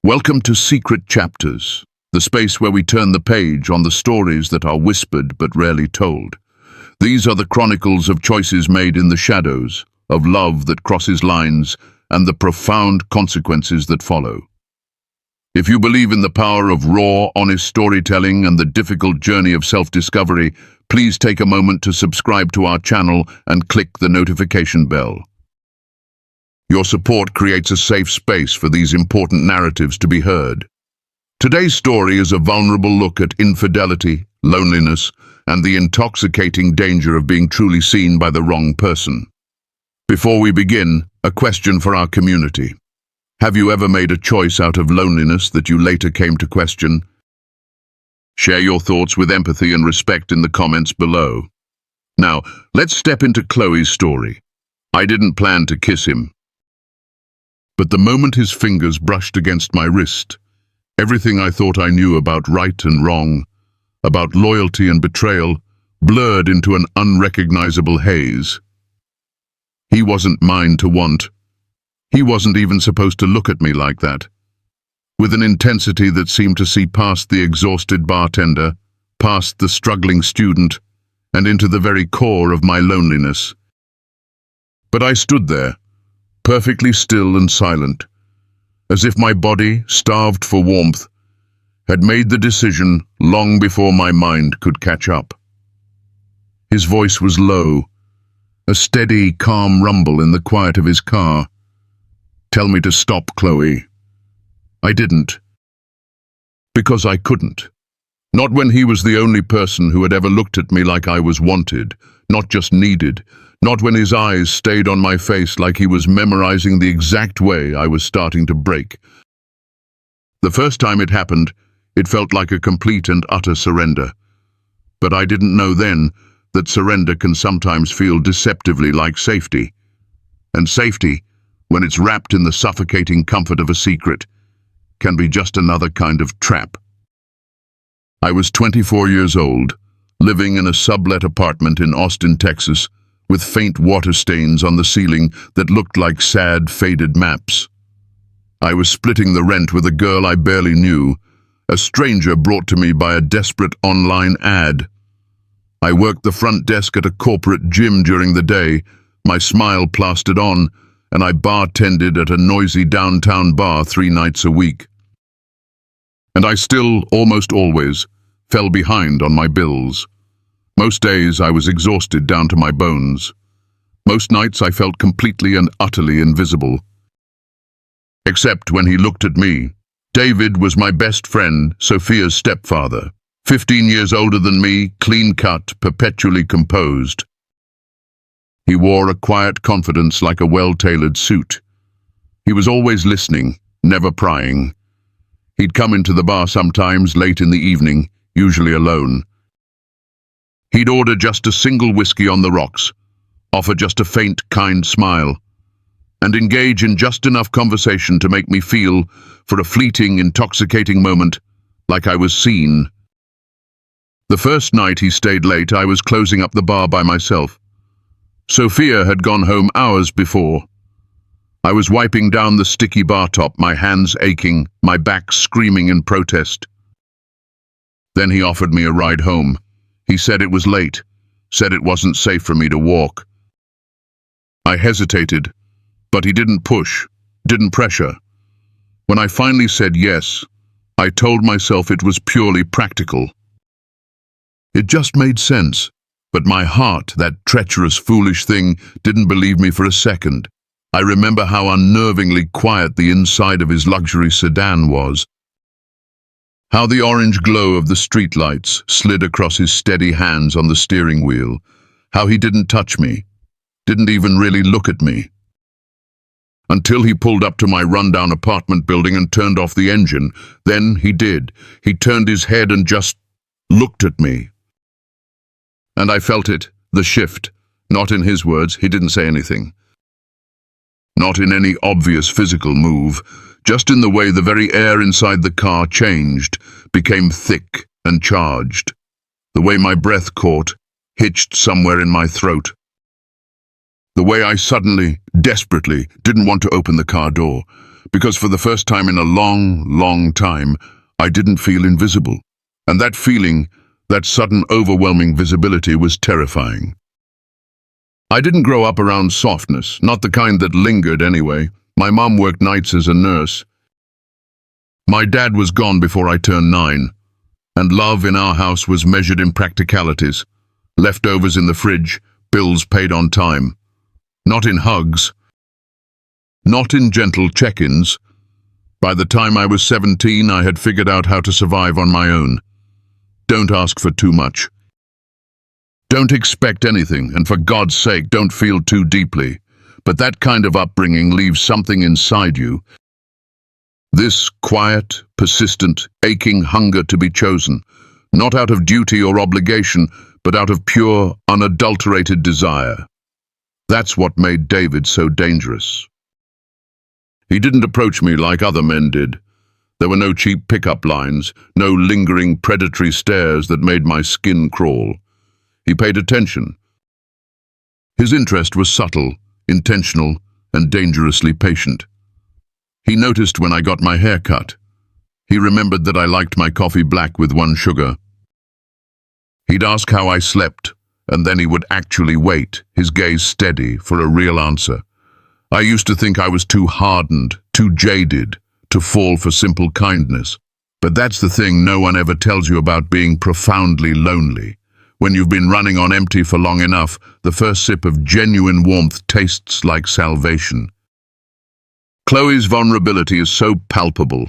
Welcome to Secret Chapters, the space where we turn the page on the stories that are whispered but rarely told. These are the chronicles of choices made in the shadows, of love that crosses lines, and the profound consequences that follow. If you believe in the power of raw, honest storytelling and the difficult journey of self-discovery, please take a moment to subscribe to our channel and click the notification bell. Your support creates a safe space for these important narratives to be heard. Today's story is a vulnerable look at infidelity, loneliness, and the intoxicating danger of being truly seen by the wrong person. Before we begin, a question for our community. Have you ever made a choice out of loneliness that you later came to question? Share your thoughts with empathy and respect in the comments below. Now, let's step into Chloe's story. I didn't plan to kiss him. But the moment his fingers brushed against my wrist, everything I thought I knew about right and wrong, about loyalty and betrayal, blurred into an unrecognizable haze. He wasn't mine to want. He wasn't even supposed to look at me like that. With an intensity that seemed to see past the exhausted bartender, past the struggling student, and into the very core of my loneliness. But I stood there, perfectly still and silent, as if my body, starved for warmth, had made the decision long before my mind could catch up. His voice was low, a steady, calm rumble in the quiet of his car. "Tell me to stop, Chloe." I didn't. Because I couldn't. Not when he was the only person who had ever looked at me like I was wanted, not just needed. Not when his eyes stayed on my face like he was memorizing the exact way I was starting to break. The first time it happened, it felt like a complete and utter surrender. But I didn't know then that surrender can sometimes feel deceptively like safety. And safety, when it's wrapped in the suffocating comfort of a secret, can be just another kind of trap. I was 24 years old, living in a sublet apartment in Austin, Texas, with faint water stains on the ceiling that looked like sad, faded maps. I was splitting the rent with a girl I barely knew, a stranger brought to me by a desperate online ad. I worked the front desk at a corporate gym during the day, my smile plastered on, and I bartended at a noisy downtown bar 3 nights a week. And I still, almost always, fell behind on my bills. Most days I was exhausted down to my bones. Most nights I felt completely and utterly invisible. Except when he looked at me. David was my best friend, Sophia's stepfather. 15 years older than me, clean-cut, perpetually composed. He wore a quiet confidence like a well-tailored suit. He was always listening, never prying. He'd come into the bar sometimes late in the evening, usually alone. He'd order just a single whiskey on the rocks, offer just a faint, kind smile, and engage in just enough conversation to make me feel, for a fleeting, intoxicating moment, like I was seen. The first night he stayed late, I was closing up the bar by myself. Sophia had gone home hours before. I was wiping down the sticky bar top, my hands aching, my back screaming in protest. Then he offered me a ride home. He said it was late, said it wasn't safe for me to walk. I hesitated, but he didn't push, didn't pressure. When I finally said yes, I told myself it was purely practical. It just made sense, but my heart, that treacherous, foolish thing, didn't believe me for a second. I remember how unnervingly quiet the inside of his luxury sedan was. How the orange glow of the streetlights slid across his steady hands on the steering wheel. How he didn't touch me, didn't even really look at me. Until he pulled up to my rundown apartment building and turned off the engine. Then he did. He turned his head and just looked at me. And I felt it, the shift. Not in his words, he didn't say anything. Not in any obvious physical move. Just in the way the very air inside the car changed, became thick and charged. The way my breath caught, hitched somewhere in my throat. The way I suddenly, desperately, didn't want to open the car door, because for the first time in a long, long time, I didn't feel invisible. And that feeling, that sudden overwhelming visibility, was terrifying. I didn't grow up around softness, not the kind that lingered anyway. My mom worked nights as a nurse. My dad was gone before I turned 9, and love in our house was measured in practicalities. Leftovers in the fridge, bills paid on time. Not in hugs. Not in gentle check-ins. By the time I was 17, I had figured out how to survive on my own. Don't ask for too much. Don't expect anything, and for God's sake, don't feel too deeply. But that kind of upbringing leaves something inside you. This quiet, persistent, aching hunger to be chosen, not out of duty or obligation, but out of pure, unadulterated desire. That's what made David so dangerous. He didn't approach me like other men did. There were no cheap pickup lines, no lingering predatory stares that made my skin crawl. He paid attention. His interest was subtle, intentional, and dangerously patient. He noticed when I got my hair cut. He remembered that I liked my coffee black with 1 sugar. He'd ask how I slept, and then he would actually wait, his gaze steady, for a real answer. I used to think I was too hardened, too jaded, to fall for simple kindness. But that's the thing no one ever tells you about being profoundly lonely. When you've been running on empty for long enough, the first sip of genuine warmth tastes like salvation. Chloe's vulnerability is so palpable.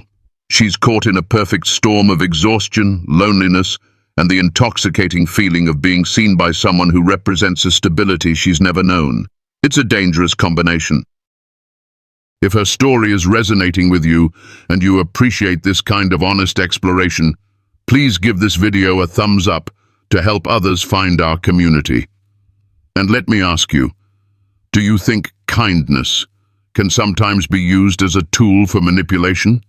She's caught in a perfect storm of exhaustion, loneliness, and the intoxicating feeling of being seen by someone who represents a stability she's never known. It's a dangerous combination. If her story is resonating with you and you appreciate this kind of honest exploration, please give this video a thumbs up to help others find our community. And let me ask you, do you think kindness can sometimes be used as a tool for manipulation?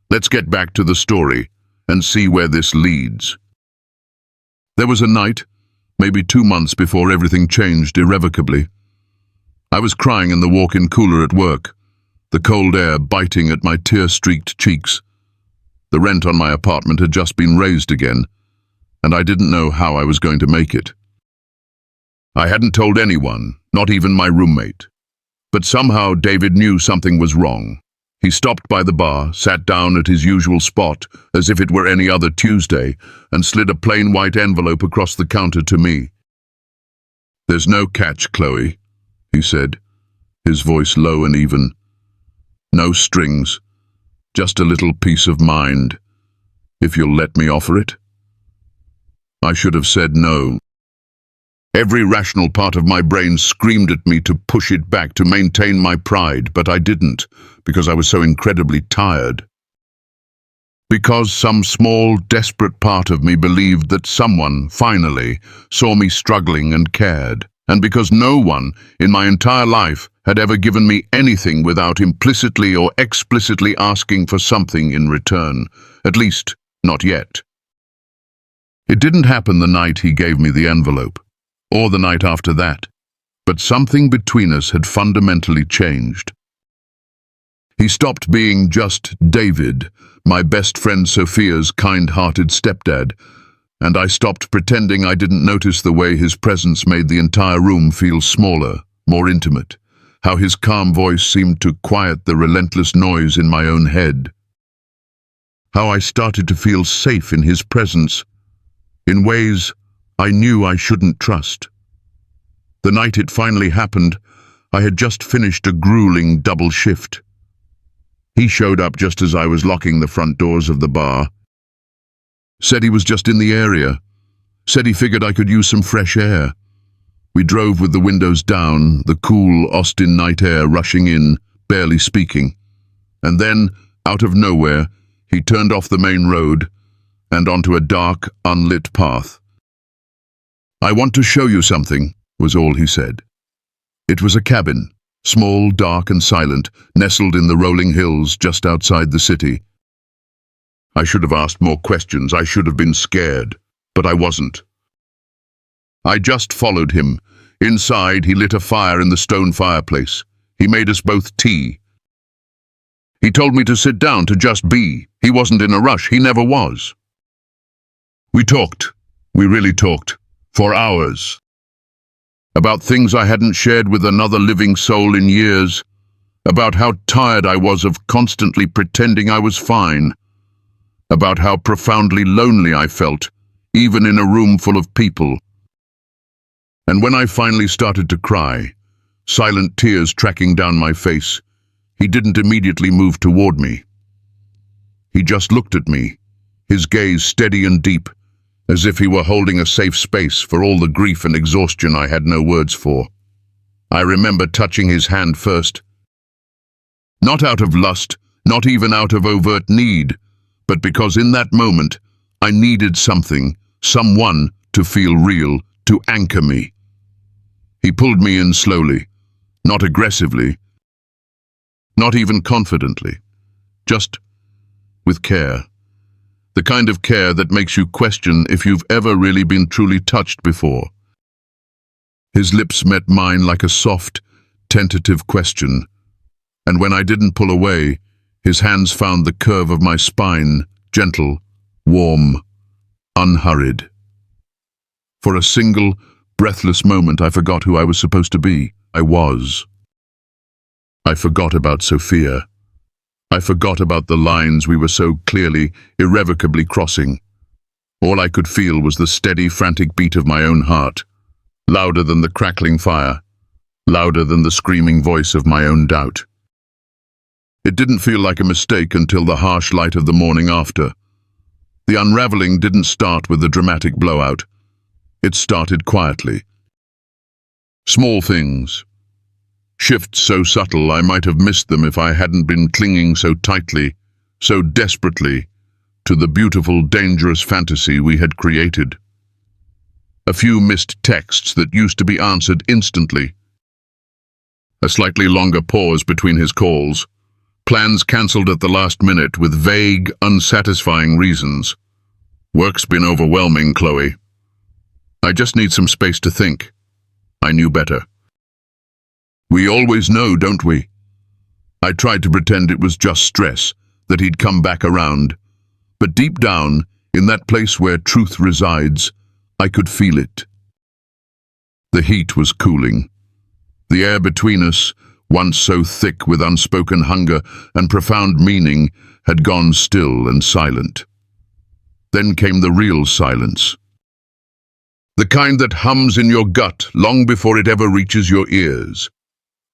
Let's get back to the story and see where this leads. There was a night, maybe 2 months before everything changed irrevocably. I was crying in the walk-in cooler at work, the cold air biting at my tear-streaked cheeks. The rent on my apartment had just been raised again, and I didn't know how I was going to make it. I hadn't told anyone, not even my roommate. But somehow David knew something was wrong. He stopped by the bar, sat down at his usual spot, as if it were any other Tuesday, and slid a plain white envelope across the counter to me. "There's no catch, Chloe," he said, his voice low and even. "No strings, just a little peace of mind, if you'll let me offer it." I should have said no. Every rational part of my brain screamed at me to push it back, to maintain my pride, but I didn't, because I was so incredibly tired. Because some small, desperate part of me believed that someone, finally, saw me struggling and cared, and because no one, in my entire life, had ever given me anything without implicitly or explicitly asking for something in return, at least, not yet. It didn't happen the night he gave me the envelope, or the night after that, but something between us had fundamentally changed. He stopped being just David, my best friend Sophia's kind-hearted stepdad, and I stopped pretending I didn't notice the way his presence made the entire room feel smaller, more intimate, how his calm voice seemed to quiet the relentless noise in my own head, how I started to feel safe in his presence, in ways I knew I shouldn't trust. The night it finally happened, I had just finished a grueling double shift. He showed up just as I was locking the front doors of the bar. Said he was just in the area. Said he figured I could use some fresh air. We drove with the windows down, the cool Austin night air rushing in, barely speaking. And then, out of nowhere, he turned off the main road and onto a dark, unlit path. "I want to show you something," was all he said. It was a cabin, small, dark and silent, nestled in the rolling hills just outside the city. I should have asked more questions. I should have been scared, but I wasn't. I just followed him. Inside, he lit a fire in the stone fireplace. He made us both tea. He told me to sit down, to just be. He wasn't in a rush. He never was. We talked. We really talked. For hours. About things I hadn't shared with another living soul in years. About how tired I was of constantly pretending I was fine. About how profoundly lonely I felt, even in a room full of people. And when I finally started to cry, silent tears tracking down my face, he didn't immediately move toward me. He just looked at me, his gaze steady and deep, as if he were holding a safe space for all the grief and exhaustion I had no words for. I remember touching his hand first. Not out of lust, not even out of overt need, but because in that moment I needed something, someone to feel real, to anchor me. He pulled me in slowly, not aggressively, not even confidently, just with care. The kind of care that makes you question if you've ever really been truly touched before. His lips met mine like a soft, tentative question, and when I didn't pull away, his hands found the curve of my spine, gentle, warm, unhurried. For a single, breathless moment, I forgot who I was supposed to be. I forgot about Sophia. I forgot about the lines we were so clearly, irrevocably crossing. All I could feel was the steady, frantic beat of my own heart, louder than the crackling fire, louder than the screaming voice of my own doubt. It didn't feel like a mistake until the harsh light of the morning after. The unraveling didn't start with the dramatic blowout. It started quietly. Small things. Shifts so subtle I might have missed them if I hadn't been clinging so tightly, so desperately, to the beautiful, dangerous fantasy we had created. A few missed texts that used to be answered instantly. A slightly longer pause between his calls. Plans cancelled at the last minute with vague, unsatisfying reasons. Work's been overwhelming, Chloe. I just need some space to think. I knew better. We always know, don't we? I tried to pretend it was just stress, that he'd come back around. But deep down, in that place where truth resides, I could feel it. The heat was cooling. The air between us, once so thick with unspoken hunger and profound meaning, had gone still and silent. Then came the real silence. The kind that hums in your gut long before it ever reaches your ears.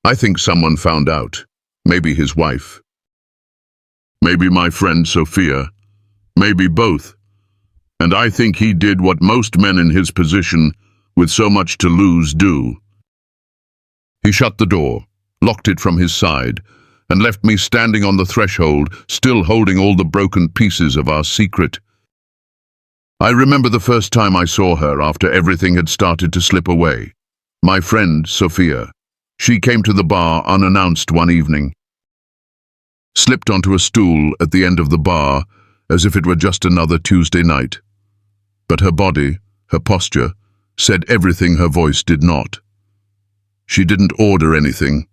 I think someone found out. Maybe his wife. Maybe my friend Sophia. Maybe both. And I think he did what most men in his position, with so much to lose, do. He shut the door, locked it from his side, and left me standing on the threshold, still holding all the broken pieces of our secret. I remember the first time I saw her after everything had started to slip away. My friend, Sophia. She came to the bar unannounced one evening. Slipped onto a stool at the end of the bar, as if it were just another Tuesday night. But her body, her posture, said everything her voice did not. She didn't order anything.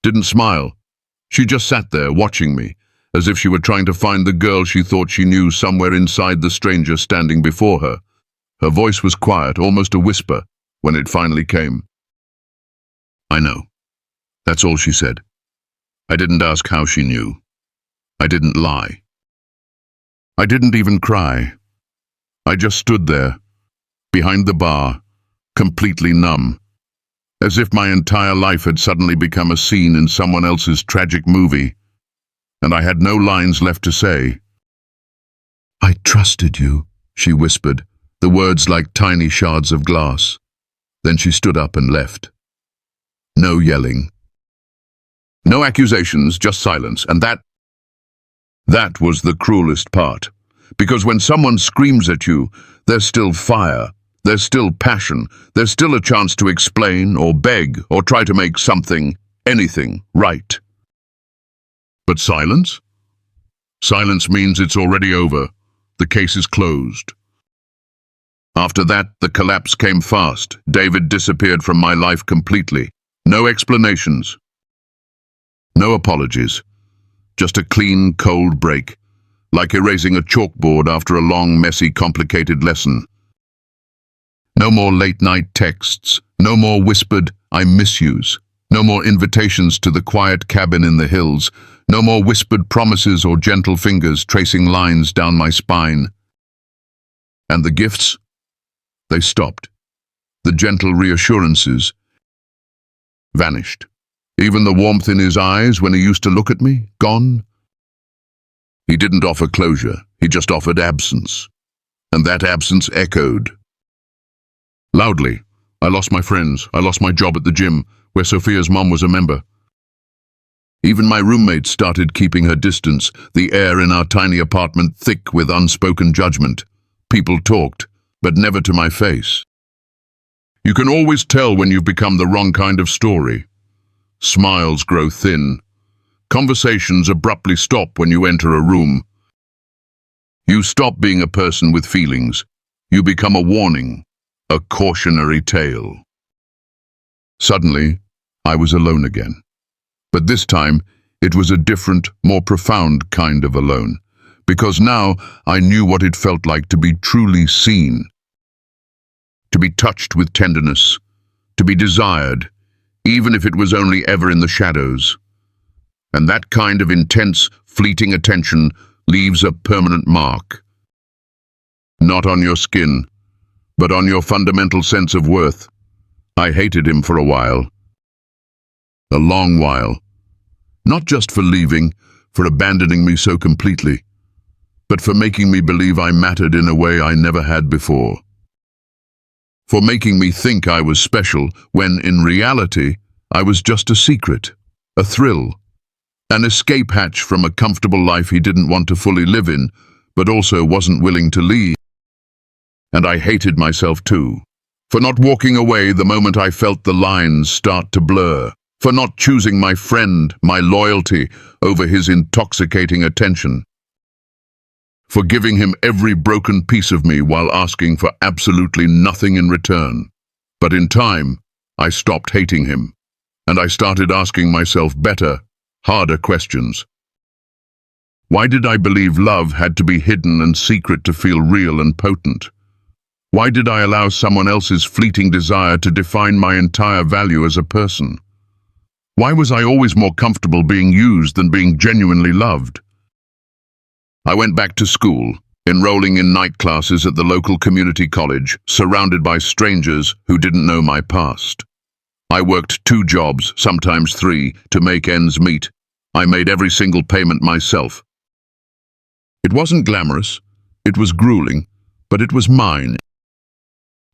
Didn't smile. She just sat there watching me, as if she were trying to find the girl she thought she knew somewhere inside the stranger standing before her. Her voice was quiet, almost a whisper, when it finally came. I know. That's all she said. I didn't ask how she knew. I didn't lie. I didn't even cry. I just stood there, behind the bar, completely numb, as if my entire life had suddenly become a scene in someone else's tragic movie, and I had no lines left to say. I trusted you, she whispered, the words like tiny shards of glass. Then she stood up and left. No yelling. No accusations, just silence, and that was the cruelest part. Because when someone screams at you, there's still fire, there's still passion, there's still a chance to explain or beg or try to make something, anything, right. But silence? Silence means it's already over. The case is closed. After that, the collapse came fast. David disappeared from my life completely. No explanations. No apologies. just a clean, cold break, like erasing a chalkboard after a long, messy, complicated lesson. No more late-night texts, no more whispered, "I miss yous," no more invitations to the quiet cabin in the hills, no more whispered promises or gentle fingers tracing lines down my spine. And the gifts? They stopped. The gentle reassurances vanished. Even the warmth in his eyes when he used to look at me, gone. He didn't offer closure, he just offered absence. And that absence echoed. Loudly. I lost my friends, I lost my job at the gym, where Sophia's mom was a member. Even my roommate started keeping her distance, the air in our tiny apartment thick with unspoken judgment. People talked, but never to my face. You can always tell when you've become the wrong kind of story. Smiles grow thin. Conversations abruptly stop when you enter a room. You stop being a person with feelings. You become a warning, a cautionary tale. Suddenly, I was alone again. But this time, it was a different, more profound kind of alone, because now I knew what it felt like to be truly seen, to be touched with tenderness, to be desired, even if it was only ever in the shadows. And that kind of intense, fleeting attention leaves a permanent mark. Not on your skin, but on your fundamental sense of worth. I hated him for a while. A long while. Not just for leaving, for abandoning me so completely, but for making me believe I mattered in a way I never had before. For making me think I was special when, in reality, I was just a secret, a thrill, an escape hatch from a comfortable life he didn't want to fully live in, but also wasn't willing to leave. And I hated myself too, for not walking away the moment I felt the lines start to blur, for not choosing my friend, my loyalty, over his intoxicating attention, for giving him every broken piece of me while asking for absolutely nothing in return. But in time, I stopped hating him, and I started asking myself better, harder questions. Why did I believe love had to be hidden and secret to feel real and potent? Why did I allow someone else's fleeting desire to define my entire value as a person? Why was I always more comfortable being used than being genuinely loved? I went back to school, enrolling in night classes at the local community college, surrounded by strangers who didn't know my past. I worked 2 jobs, sometimes 3, to make ends meet. I made every single payment myself. It wasn't glamorous, it was grueling, but it was mine.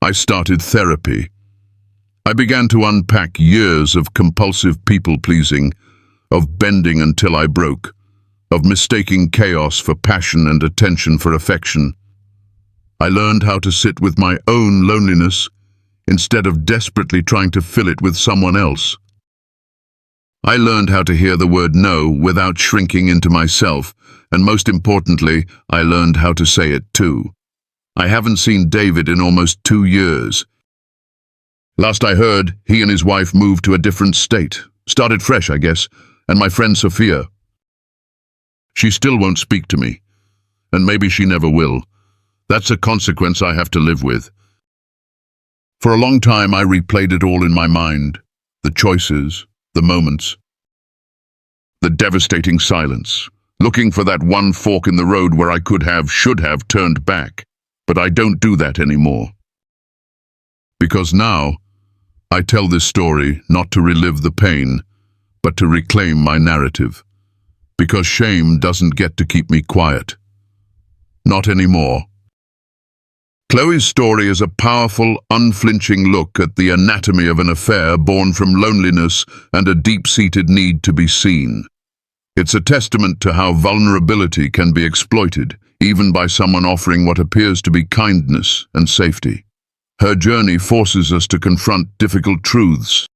I started therapy. I began to unpack years of compulsive people-pleasing, of bending until I broke, of mistaking chaos for passion and attention for affection. I learned how to sit with my own loneliness instead of desperately trying to fill it with someone else. I learned how to hear the word no without shrinking into myself, and most importantly, I learned how to say it too. I haven't seen David in almost 2 years. Last I heard, he and his wife moved to a different state. Started fresh, I guess, and my friend Sophia. She still won't speak to me, and maybe she never will. That's a consequence I have to live with. For a long time I replayed it all in my mind, the choices, the moments, the devastating silence, looking for that one fork in the road where I could have, should have turned back. But I don't do that anymore. Because now, I tell this story not to relive the pain, but to reclaim my narrative. Because shame doesn't get to keep me quiet. Not anymore. Chloe's story is a powerful, unflinching look at the anatomy of an affair born from loneliness and a deep-seated need to be seen. It's a testament to how vulnerability can be exploited, even by someone offering what appears to be kindness and safety. Her journey forces us to confront difficult truths.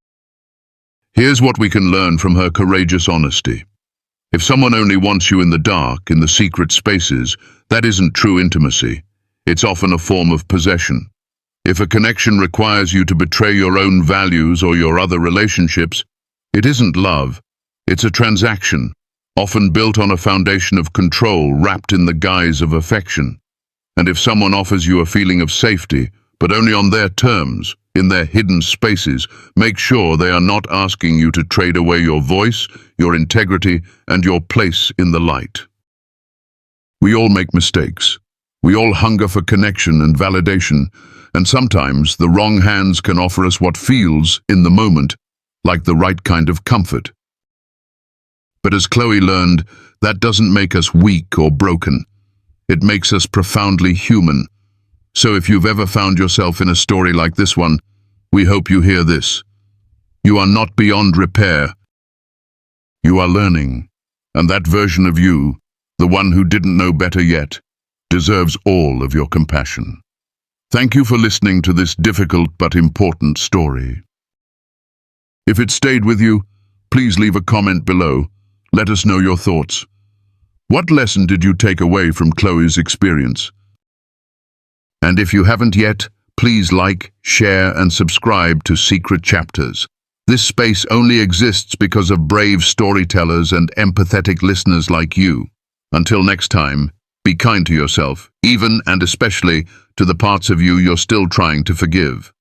Here's what we can learn from her courageous honesty. If someone only wants you in the dark, in the secret spaces, that isn't true intimacy. It's often a form of possession. If a connection requires you to betray your own values or your other relationships, it isn't love. It's a transaction, often built on a foundation of control wrapped in the guise of affection. And if someone offers you a feeling of safety, but only on their terms, in their hidden spaces, make sure they are not asking you to trade away your voice, your integrity, and your place in the light. We all make mistakes. We all hunger for connection and validation, and sometimes the wrong hands can offer us what feels, in the moment, like the right kind of comfort. But as Chloe learned, that doesn't make us weak or broken. It makes us profoundly human. So if you've ever found yourself in a story like this one, we hope you hear this. You are not beyond repair. You are learning, and that version of you, the one who didn't know better yet, deserves all of your compassion. Thank you for listening to this difficult but important story. If it stayed with you, please leave a comment below. Let us know your thoughts. What lesson did you take away from Chloe's experience? And if you haven't yet, please like, share, and subscribe to Secret Chapters. This space only exists because of brave storytellers and empathetic listeners like you. Until next time, be kind to yourself, even and especially to the parts of you you're still trying to forgive.